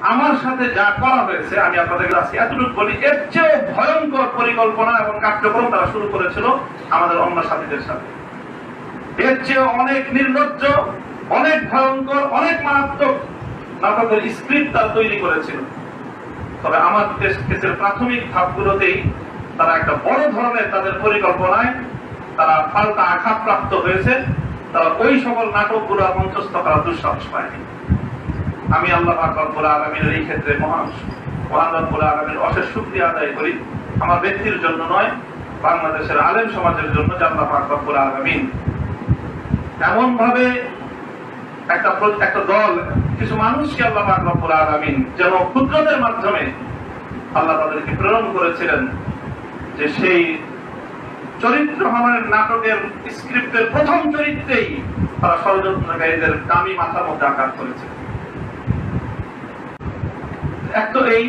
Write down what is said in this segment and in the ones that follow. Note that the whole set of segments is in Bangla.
আমার সাথে যা করা হয়েছে আমি আপনাদের কাছে এতটুকু বলি, এর চেয়ে ভয়ঙ্কর পরিকল্পনা এবং কার্যক্রম তারা শুরু করেছিল আমাদের অন্য সাথীদের সাথে। এর চেয়ে অনেক নির্লজ্জ, অনেক ভয়ঙ্কর, অনেক মারাত্মক নাটকের স্ক্রিপ্ট তারা তৈরি করেছিল। তবে আমার কেসের প্রাথমিক ধাপগুলোতেই তারা একটা বড় ধরনের তাদের পরিকল্পনায় তারা পাল্টা আঘাতপ্রাপ্ত হয়েছে। তারা ওই সকল নাটকগুলো মঞ্চস্থ করার দুঃসাহস পায়নি। আমি আল্লাহ পাক রব্বুল আলামিনের এই ক্ষেত্রে মহান রব্বুল আলামিনের অশেষ শুকরিয়া আদায় করি, আমার ব্যক্তির জন্য নয়, বাংলাদেশের আলেম সমাজের জন্য যে আল্লাহ পাক রব্বুল আলামিন এমন ভাবে একটা দল, কিছু মানুষকে আল্লাহ পাক রব্বুল আলামিন যেন ক্ষুদ্রদের মাধ্যমে আল্লাহ তাদেরকে প্রেরণ করেছিলেন, যে সেই চরিত্র হননের নাটকের স্ক্রিপ্টের প্রথম চরিত্রেই তারা ষড়যন্ত্রকারীদের দামি মাথার মধ্যে আঘাত করেছে। এক তো এই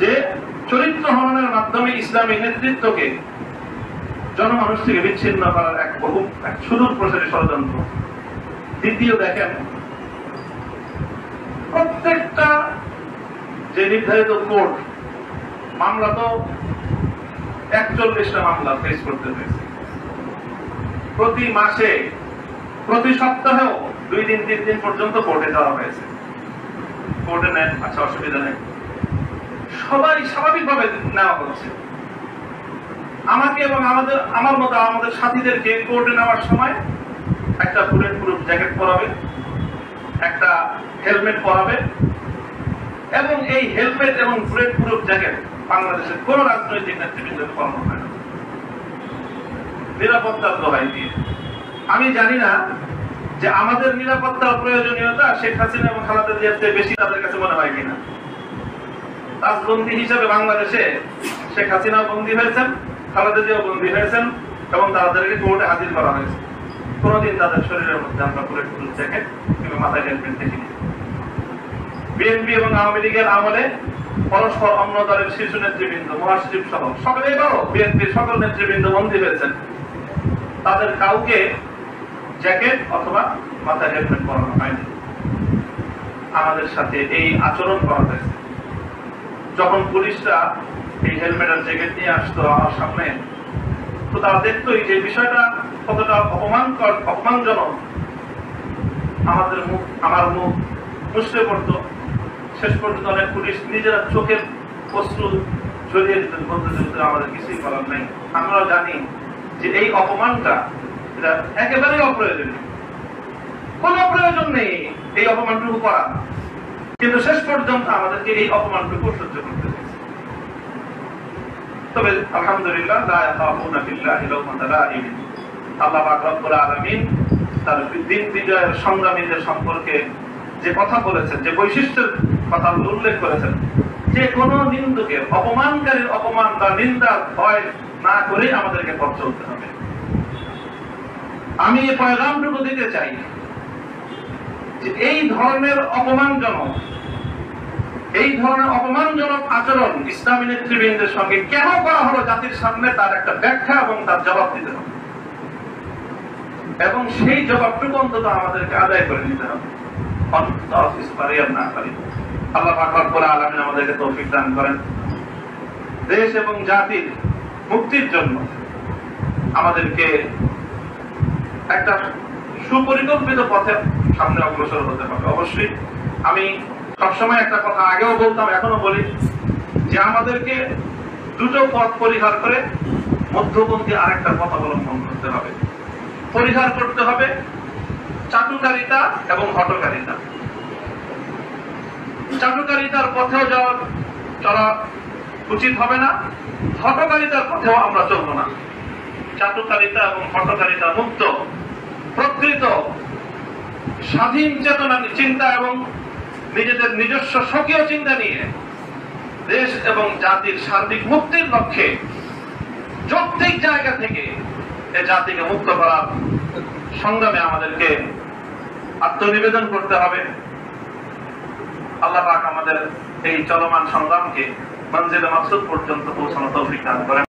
যে চরিত্র হননের মাধ্যমে ইসলামী নেতৃত্বকে জনমানুষ থেকে বিচ্ছিন্ন করার এক সুদূর প্রসারী ষড়যন্ত্র। দ্বিতীয়, দেখেন প্রত্যেকটা যে নির্ধারিত কোর্ট মামলা, তো 41টা মামলা ফেস করতে হয়েছে। প্রতি মাসে, প্রতি সপ্তাহেও 2 দিন 3 দিন পর্যন্ত কোর্টে যাওয়া হয়েছে। কোর্টে নেন, আচ্ছা অসুবিধা নেই, সবাই স্বাভাবিকভাবে নেওয়া হচ্ছে। আমাকে এবং আমার মতো আমাদের সাথীদেরকে কোর্টে নেওয়ার সময় একটা বুলেট প্রুফ জ্যাকেট পরাবে, একটা হেলমেট পরাবে, এবং এই হেলমেট এবং বুলেট প্রুফ জ্যাকেট বাংলাদেশের কোন রাজনৈতিক নেতৃবৃন্দকে পরানো হয় না, নিরাপত্তার দোহাই দিয়ে। আমি জানি না যে আমাদের নিরাপত্তার প্রয়োজনীয়তা শেখ হাসিনা এবং খালেদা জিয়ার চেয়ে বেশি তাদের কাছে মনে হয় কিনা। রাজবন্দী হিসেবে বাংলাদেশে শেখ হাসিনা বন্দী হয়েছেন, খালেদা জিয়াও বন্দী হয়েছেন, এবং তাদেরকে কোর্টে হাজির করা হয়েছে। কোনদিন তাদের শরীরের মধ্যে আমরা বুলেট প্রুফ জ্যাকেট কিংবা মাথায় হেলমেট দেখিনি। বিএনপি এবং আওয়ামী লীগের আমলে পরস্পর অন্য দলের শীর্ষ নেতৃবৃন্দ, মহাসচিব সহ সকলেই বড় বিএনপির সকল নেতৃবৃন্দ বন্দী হয়েছেন, তাদের কাউকে জ্যাকেট অথবা মাথায় হেলমেট পরানো হয়নি। আমাদের সাথে এই আচরণ করা হয়েছে। যখন পুলিশরা এই হেলমেট আর জ্যাকেট নিয়ে আসতো আমার সামনে, তো তারা দেখতোই যে বিষয়টা কতটা অপমানজনক। আমার মুখ মুছড়ে পড়তো। শেষ পর্যন্ত অনেক পুলিশ নিজেরা চোখের অশ্রু ঝরিয়ে দিতেন, বলতে আমাদের কিছুই করার নেই। আমরা জানি যে এই অপমানটা এটা একেবারেই অপ্রয়োজনীয়, কোন প্রয়োজন নেই এই অপমানটুকু করা, কিন্তু শেষ পর্যন্ত আমাদেরকে এই অপমানটুকু সহ্য করতে হয়েছে। তবে আলহামদুলিল্লাহ, লা ইয়াখাফুনা ফিল্লাহি লাওমাতা লাইম। আল্লাহ পাক রব্বুল আলামিন তার দিন বিজয়ের সংগ্রামীদের সম্পর্কে যে কথা বলেছেন, যে বৈশিষ্ট্যের কথা উল্লেখ করেছেন, যে কোন নিন্দুকের, অপমানকারীর অপমান বা নিন্দার ভয় না করে আমাদেরকে পথ চলতে হবে। আমি এই পয়গামটুকু দিতে চাই যে এই ধরনের অপমানজনক আচরণ ইসলামী নেতৃবৃন্দের সঙ্গে কেন করা হলো জাতির সামনে তার একটা ব্যাখ্যা এবং তার জবাব দিতে হবে, এবং সেই জবাবটুকু অন্তত আমাদেরকে আদায় করে নিতে হবে। আল্লাহ পাক রব্বুল আলামিন আমাদেরকে তৌফিক দান করেন। দেশ এবং জাতির মুক্তির জন্য আমাদেরকে একটা সুপরিকল্পিত পথে সামনে অগ্রসর হতে হবে। অবশ্যই আমি সবসময় একটা কথা আগেও বলতাম, এখনো বলি, যে আমাদেরকে দুটো পথ পরিহার করে মধ্যপন্থী আরেকটা পথ অবলম্বন করতে হবে। পরিহার করতে হবে চাটুকারিতা এবং হঠকারিতা। চাটুকারিতার পথেও চলা উচিত হবে না, হঠকারিতার পথেও আমরা চলবো না। চাটুকারিতা এবং হঠকারিতা মুক্ত প্রকৃত স্বাধীন চেতনা, চিন্তা এবং নিজেদের নিজস্ব স্বকীয় চিন্তা নিয়ে দেশ এবং জাতির সার্বিক মুক্তির লক্ষ্যে যৌক্তিক জায়গা থেকে এই জাতিকে মুক্ত করার সংগ্রামে আমাদেরকে আত্মনিবেদন করতে হবে। আল্লাহ পাক আমাদের এই চলমান সংগ্রামকে মঞ্জিলে মাকসুদ পর্যন্ত পৌঁছানো তৌফিক দান করেন।